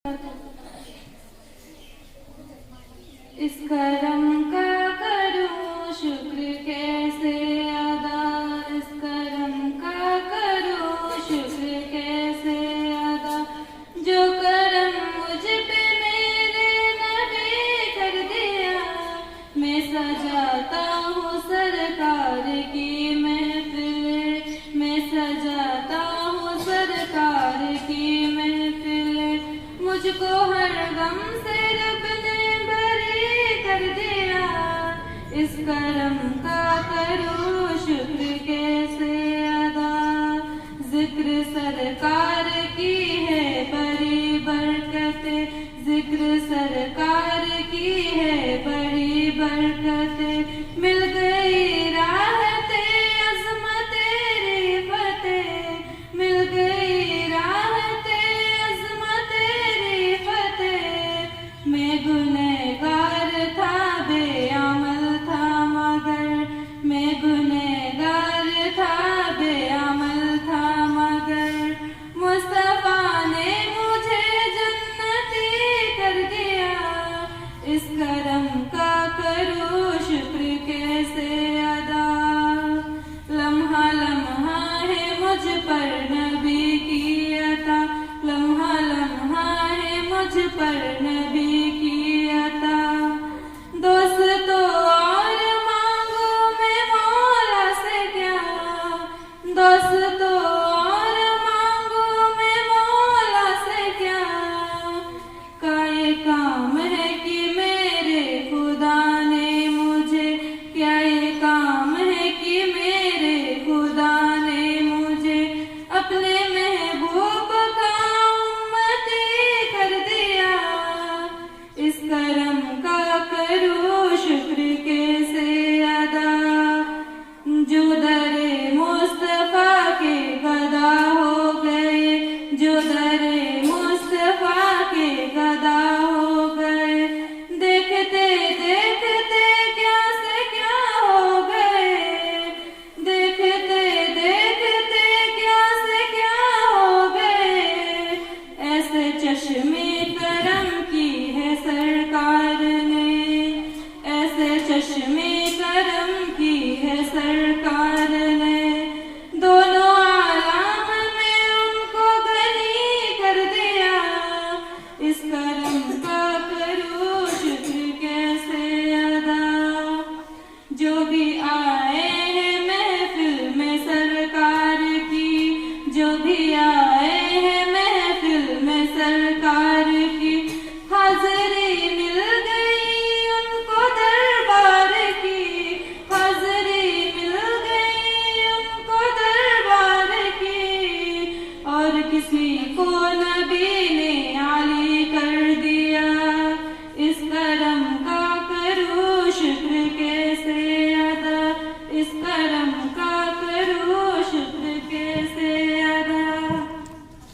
इस करम का करूं शुक्र कैसे अदा, इस करम का करूं शुक्र कैसे अदा। जो करम मुझ पे मेरे नबी कर दिया, मैं सजाता हूँ सरकार की महफिल, मैं सजाता हूँ सरकार की महफिल। मुझको हर गम से रब ने बरी कर दिया, इस करम का करूं शुक्र कैसे अदा। जिक्र सरकार की है बड़ी बरकते, जिक्र सरकार की है बड़ी बरकते। मिल गई राहते अज़मते रिफ़ते, मिल गई राहते अज़मते रिफ़ते। मैं गुनहगार था बेअमल था मगर, मैं गुनहगार था बेअमल था मगर। मुस्तफा ने मुझे जन्नती कर दिया, इस करम का करूं शुक्र कैसे अदा। लम्हा लम्हा है मुझ पर नबी की अता, लम्हा लम्हा है मुझ पर नबी की अता। दोस्तों और मांगू मैं मौला से क्या, दोस्तों और मांगू मैं मौला से क्या। का ये काम है कि मेरे खुदा ने मुझे, क्या ये काम है कि मेरे खुदा ने मुझे अपने महबूब का उम्मती कर दिया। इस करम का करूं शुक्र कैसे अदा। जो दरे मुस्तफा के गदा हो गए, जो दरे मुस्तफा के गदा हो गए। देखते देखते क्या से क्या हो गए, देखते देखते क्या से क्या हो गए। ऐसे चश्मे करम की है सरकार ने, ऐसे चश्मे करम की है सरकार ने। दोनों आलम में उनको गनी कर दिया, इस करम का करूं शुक्र कैसे अदा। जो भी आए हैं महफिल में सरकार की, जो भी आए हैं महफिल में सरकार की। हाज़री मिल गई उनको दरबार की, हाज़री मिल गई उनको दरबार की। और किसी को नबी